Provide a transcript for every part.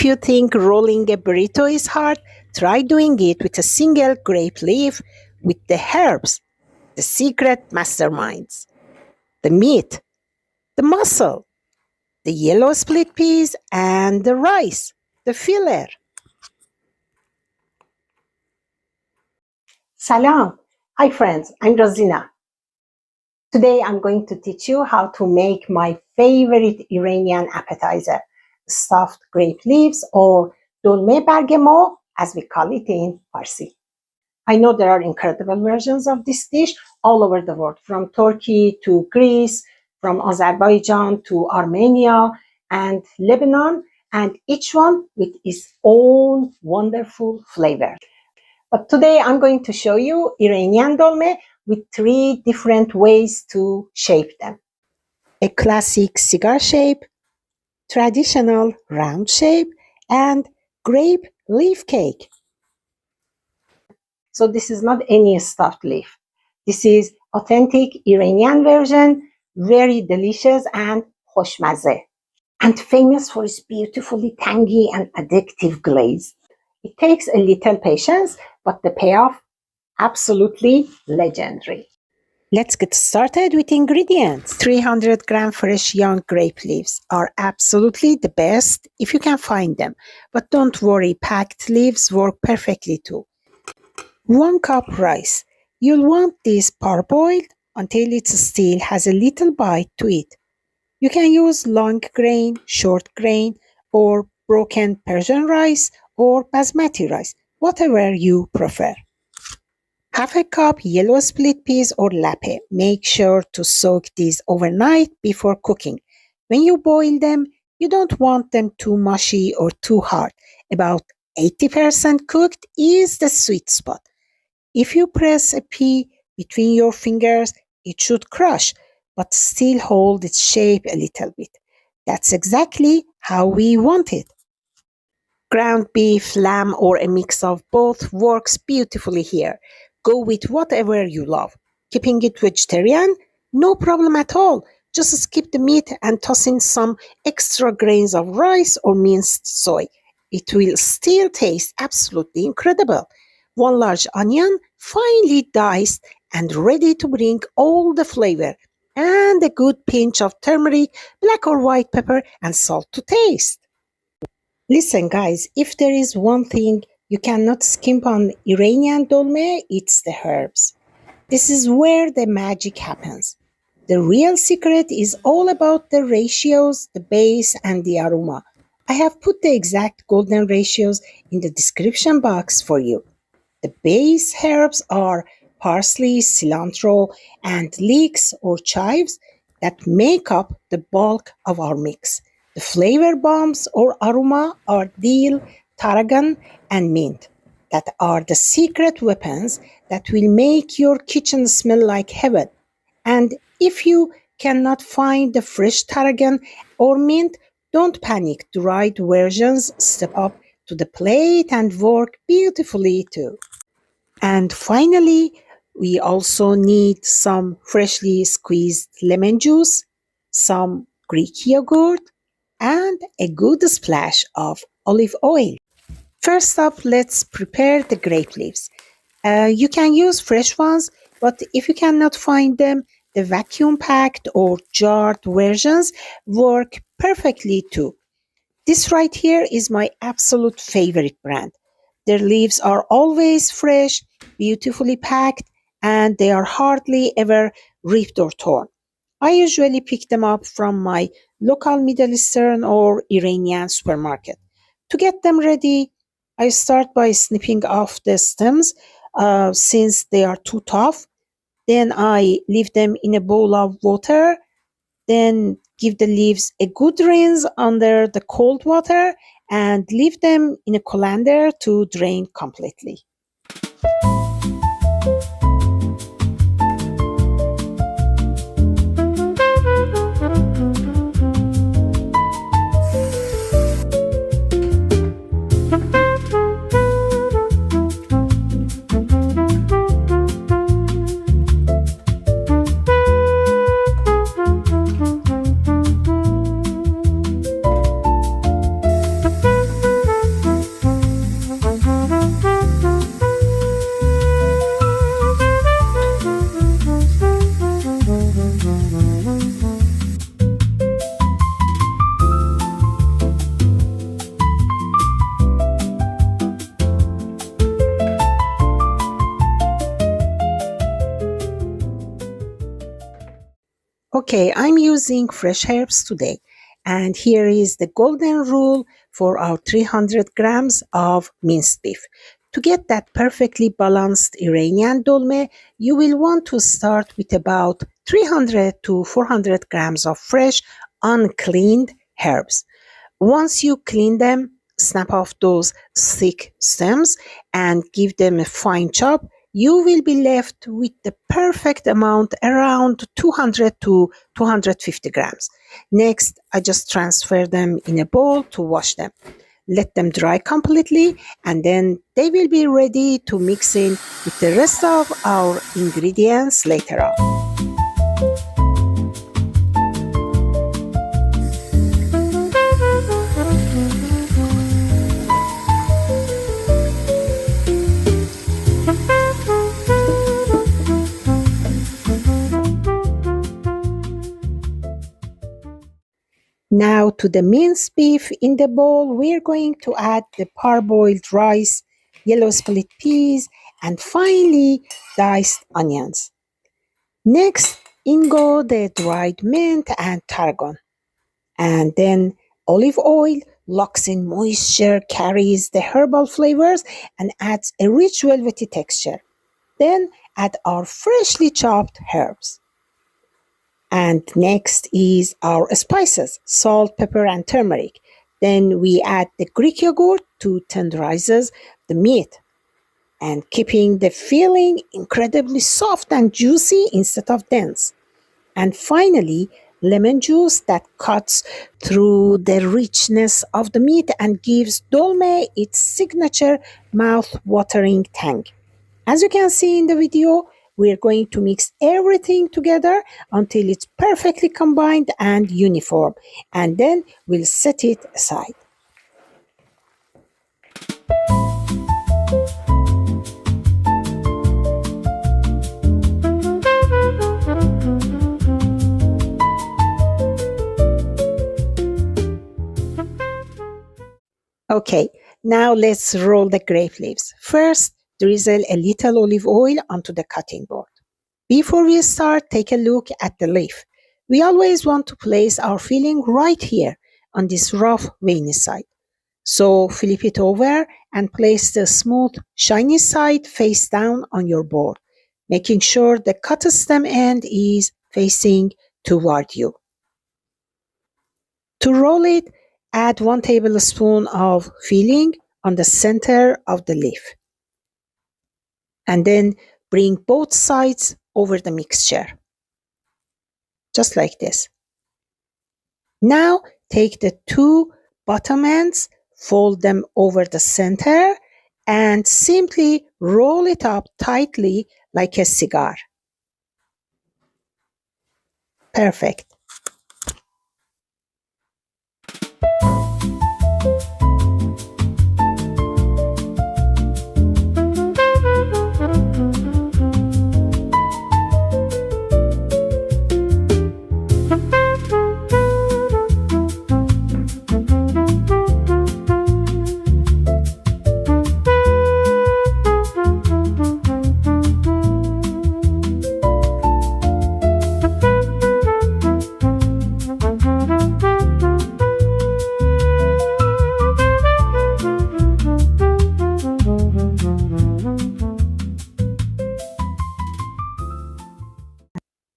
If you think rolling a burrito is hard, try doing it with a single grape leaf with the herbs, the secret masterminds, the meat, the muscle, the yellow split peas, and the rice, the filler. Salam! Hi friends, I'm Rosina. Today I'm going to teach you how to make my favorite Iranian appetizer, stuffed grape leaves or dolme bargemo as we call it in Farsi. I know there are incredible versions of this dish all over the world, from Turkey to Greece, from Azerbaijan to Armenia and Lebanon, and each one with its own wonderful flavor. But today I'm going to show you Iranian dolme with 3 different ways to shape them. A classic cigar shape, traditional round shape, and grape leaf cake. So this is not any stuffed leaf. This is authentic Iranian version, very delicious and khoshmaze, and famous for its beautifully tangy and addictive glaze. It takes a little patience, but the payoff, absolutely legendary. Let's get started with ingredients. 300 gram fresh young grape leaves are absolutely the best if you can find them. But don't worry, packed leaves work perfectly too. 1 cup rice. You'll want this parboiled until it still has a little bite to it. You can use long grain, short grain, or broken Persian rice or basmati rice, whatever you prefer. Half a cup yellow split peas or lape. Make sure to soak these overnight before cooking. When you boil them, you don't want them too mushy or too hard. About 80% cooked is the sweet spot. If you press a pea between your fingers, it should crush, but still hold its shape a little bit. That's exactly how we want it. Ground beef, lamb, or a mix of both works beautifully here. Go with whatever you love. Keeping it vegetarian? No problem at all. Just skip the meat and toss in some extra grains of rice or minced soy. It will still taste absolutely incredible. 1 large onion, finely diced and ready to bring all the flavor, and a good pinch of turmeric, black or white pepper, and salt to taste. Listen guys, if there is one thing you cannot skimp on Iranian dolme, it's the herbs. This is where the magic happens. The real secret is all about the ratios, the base, and the aroma. I have put the exact golden ratios in the description box for you. The base herbs are parsley, cilantro, and leeks or chives that make up the bulk of our mix. The flavor bombs or aroma are dill, tarragon, and mint. That are the secret weapons that will make your kitchen smell like heaven. And if you cannot find the fresh tarragon or mint, don't panic. The right versions step up to the plate and work beautifully too. And finally, we also need some freshly squeezed lemon juice, some Greek yogurt, and a good splash of olive oil. First up, let's prepare the grape leaves. You can use fresh ones, but if you cannot find them, the vacuum-packed or jarred versions work perfectly too. This right here is my absolute favorite brand. Their leaves are always fresh, beautifully packed, and they are hardly ever ripped or torn. I usually pick them up from my local Middle Eastern or Iranian supermarket. To get them ready, I start by snipping off the stems since they are too tough. Then I leave them in a bowl of water. Then give the leaves a good rinse under the cold water and leave them in a colander to drain completely. Okay, I'm using fresh herbs today. And here is the golden rule for our 300 grams of minced beef. To get that perfectly balanced Iranian dolme, you will want to start with about 300 to 400 grams of fresh, uncleaned herbs. Once you clean them, snap off those thick stems and give them a fine chop. You will be left with the perfect amount, around 200 to 250 grams. Next, I just transfer them in a bowl to wash them. Let them dry completely, and then they will be ready to mix in with the rest of our ingredients later on. Now to the minced beef. In the bowl, we're going to add the parboiled rice, yellow split peas, and finely diced onions. Next, in go the dried mint and tarragon. And then olive oil locks in moisture, carries the herbal flavors, and adds a rich velvety texture. Then add our freshly chopped herbs. And next is our spices, salt, pepper, and turmeric. Then we add the Greek yogurt to tenderizes the meat and keeping the filling incredibly soft and juicy instead of dense. And finally, lemon juice that cuts through the richness of the meat and gives dolme its signature mouth-watering tang. As you can see in the video, we're going to mix everything together until it's perfectly combined and uniform, and then we'll set it aside. Okay, now let's roll the grape leaves. First, drizzle a little olive oil onto the cutting board. Before we start, take a look at the leaf. We always want to place our filling right here on this rough, veiny side. So flip it over and place the smooth, shiny side face down on your board, making sure the cut stem end is facing toward you. To roll it, add 1 tablespoon of filling on the center of the leaf. And then bring both sides over the mixture, just like this. Now take the 2 bottom ends, fold them over the center, and simply roll it up tightly like a cigar. Perfect.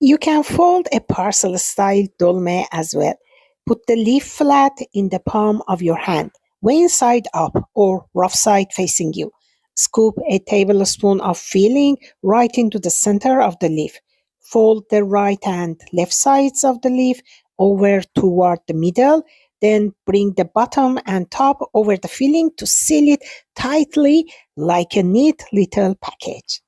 You can fold a parcel-style dolme as well. Put the leaf flat in the palm of your hand, way side up or rough side facing you. Scoop a tablespoon of filling right into the center of the leaf. Fold the right and left sides of the leaf over toward the middle. Then bring the bottom and top over the filling to seal it tightly like a neat little package.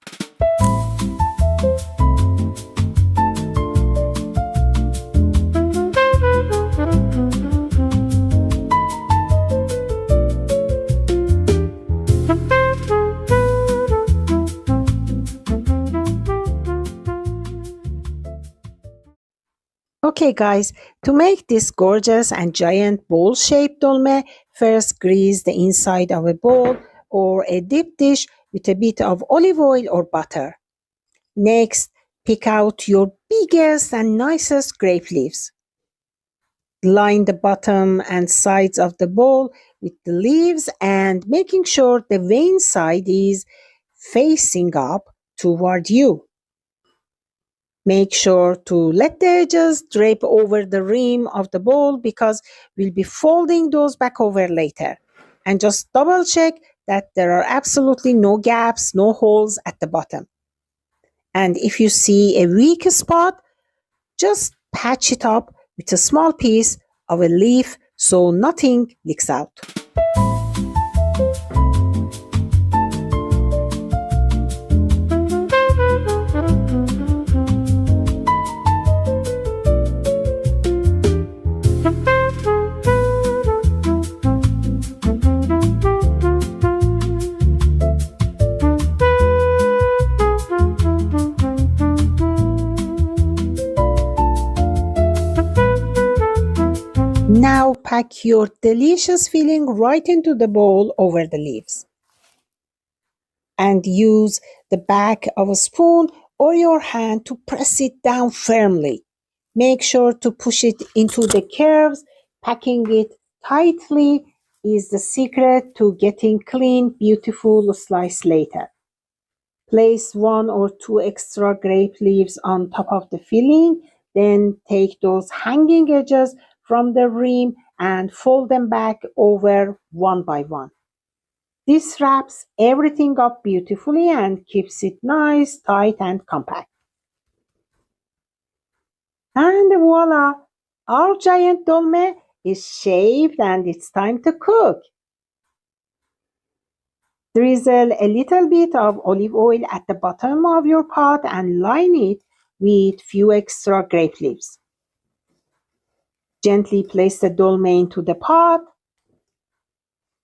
Okay guys, to make this gorgeous and giant bowl-shaped dolme, first grease the inside of a bowl or a deep dish with a bit of olive oil or butter. Next, Pick out your biggest and nicest grape leaves. Line the bottom and sides of the bowl with the leaves and making sure the vein side is facing up toward you. Make sure to let the edges drape over the rim of the bowl because we'll be folding those back over later. And just double check that there are absolutely no gaps, no holes at the bottom. And if you see a weak spot, just patch it up with a small piece of a leaf so nothing leaks out. Now pack your delicious filling right into the bowl over the leaves. And use the back of a spoon or your hand to press it down firmly. Make sure to push it into the curves. Packing it tightly is the secret to getting clean, beautiful slice later. Place 1 or 2 extra grape leaves on top of the filling. Then take those hanging edges from the rim and fold them back over one by one. This wraps everything up beautifully and keeps it nice, tight, and compact. And voila! Our giant dolme is shaved and it's time to cook. Drizzle a little bit of olive oil at the bottom of your pot and line it with few extra grape leaves. Gently place the dolme into the pot.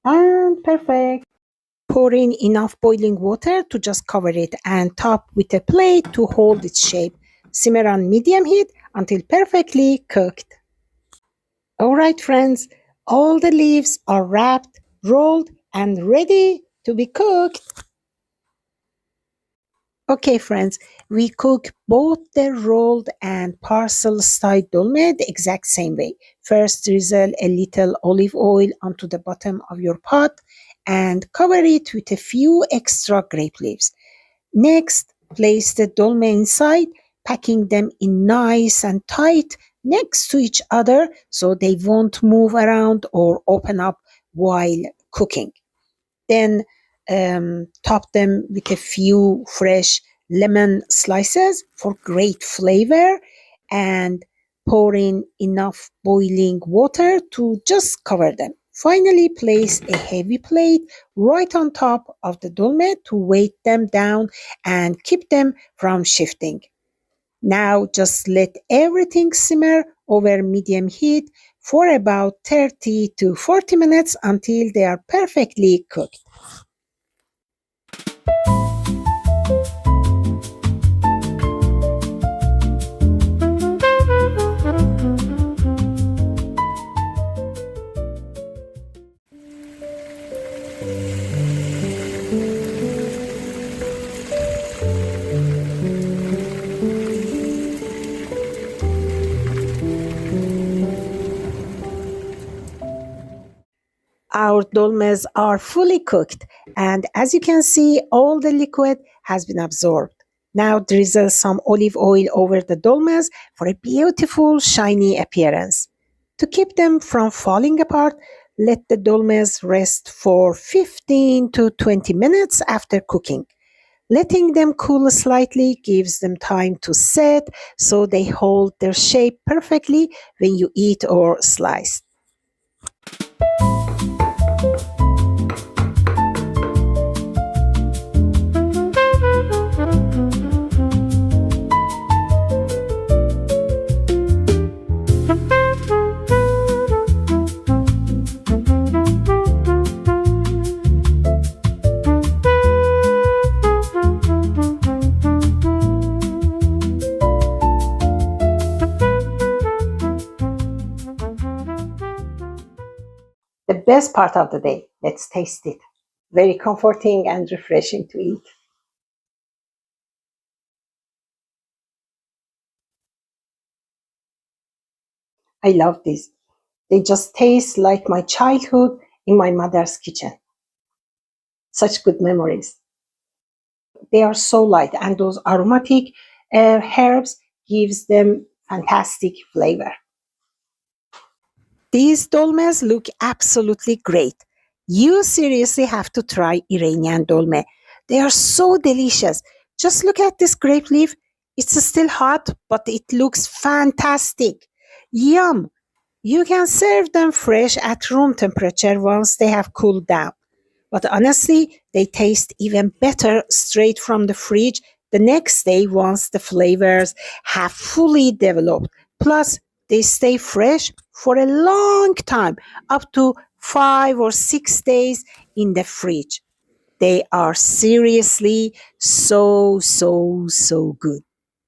And perfect. Pour in enough boiling water to just cover it and top with a plate to hold its shape. Simmer on medium heat until perfectly cooked. Alright friends, all the leaves are wrapped, rolled, and ready to be cooked. Okay friends, we cook both the rolled and parcel style dolme the exact same way. First, drizzle a little olive oil onto the bottom of your pot and cover it with a few extra grape leaves. Next, place the dolme inside, packing them in nice and tight next to each other so they won't move around or open up while cooking. Then top them with a few fresh lemon slices for great flavor and pour in enough boiling water to just cover them. Finally, place a heavy plate right on top of the dolme to weight them down and keep them from shifting. Now just let everything simmer over medium heat for about 30 to 40 minutes until they are perfectly cooked. Our dolmes are fully cooked, and as you can see, all the liquid has been absorbed. Now drizzle some olive oil over the dolmes for a beautiful shiny appearance. To keep them from falling apart, let the dolmes rest for 15 to 20 minutes after cooking. Letting them cool slightly gives them time to set so they hold their shape perfectly when you eat or slice. The best part of the day. Let's taste it. Very comforting and refreshing to eat. I love these. They just taste like my childhood in my mother's kitchen. Such good memories. They are so light, and those aromatic herbs gives them fantastic flavor. These dolmes look absolutely great. You seriously have to try Iranian dolme. They are so delicious. Just look at this grape leaf. It's still hot, but it looks fantastic. Yum! You can serve them fresh at room temperature once they have cooled down. But honestly, they taste even better straight from the fridge the next day once the flavors have fully developed. Plus, they stay fresh for a long time, up to 5 or 6 days in the fridge. They are seriously so good.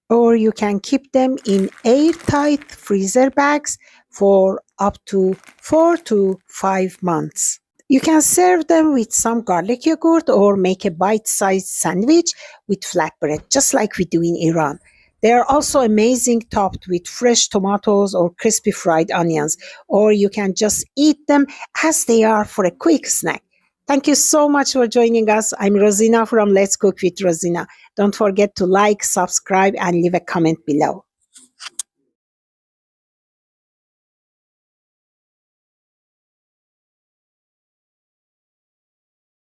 Or you can keep them in airtight freezer bags for up to 4 to 5 months. You can serve them with some garlic yogurt or make a bite-sized sandwich with flatbread, just like we do in Iran. They are also amazing topped with fresh tomatoes or crispy fried onions, or you can just eat them as they are for a quick snack. Thank you so much for joining us. I'm Rosina from Let's Cook with Rosina. Don't forget to like, subscribe, and leave a comment below.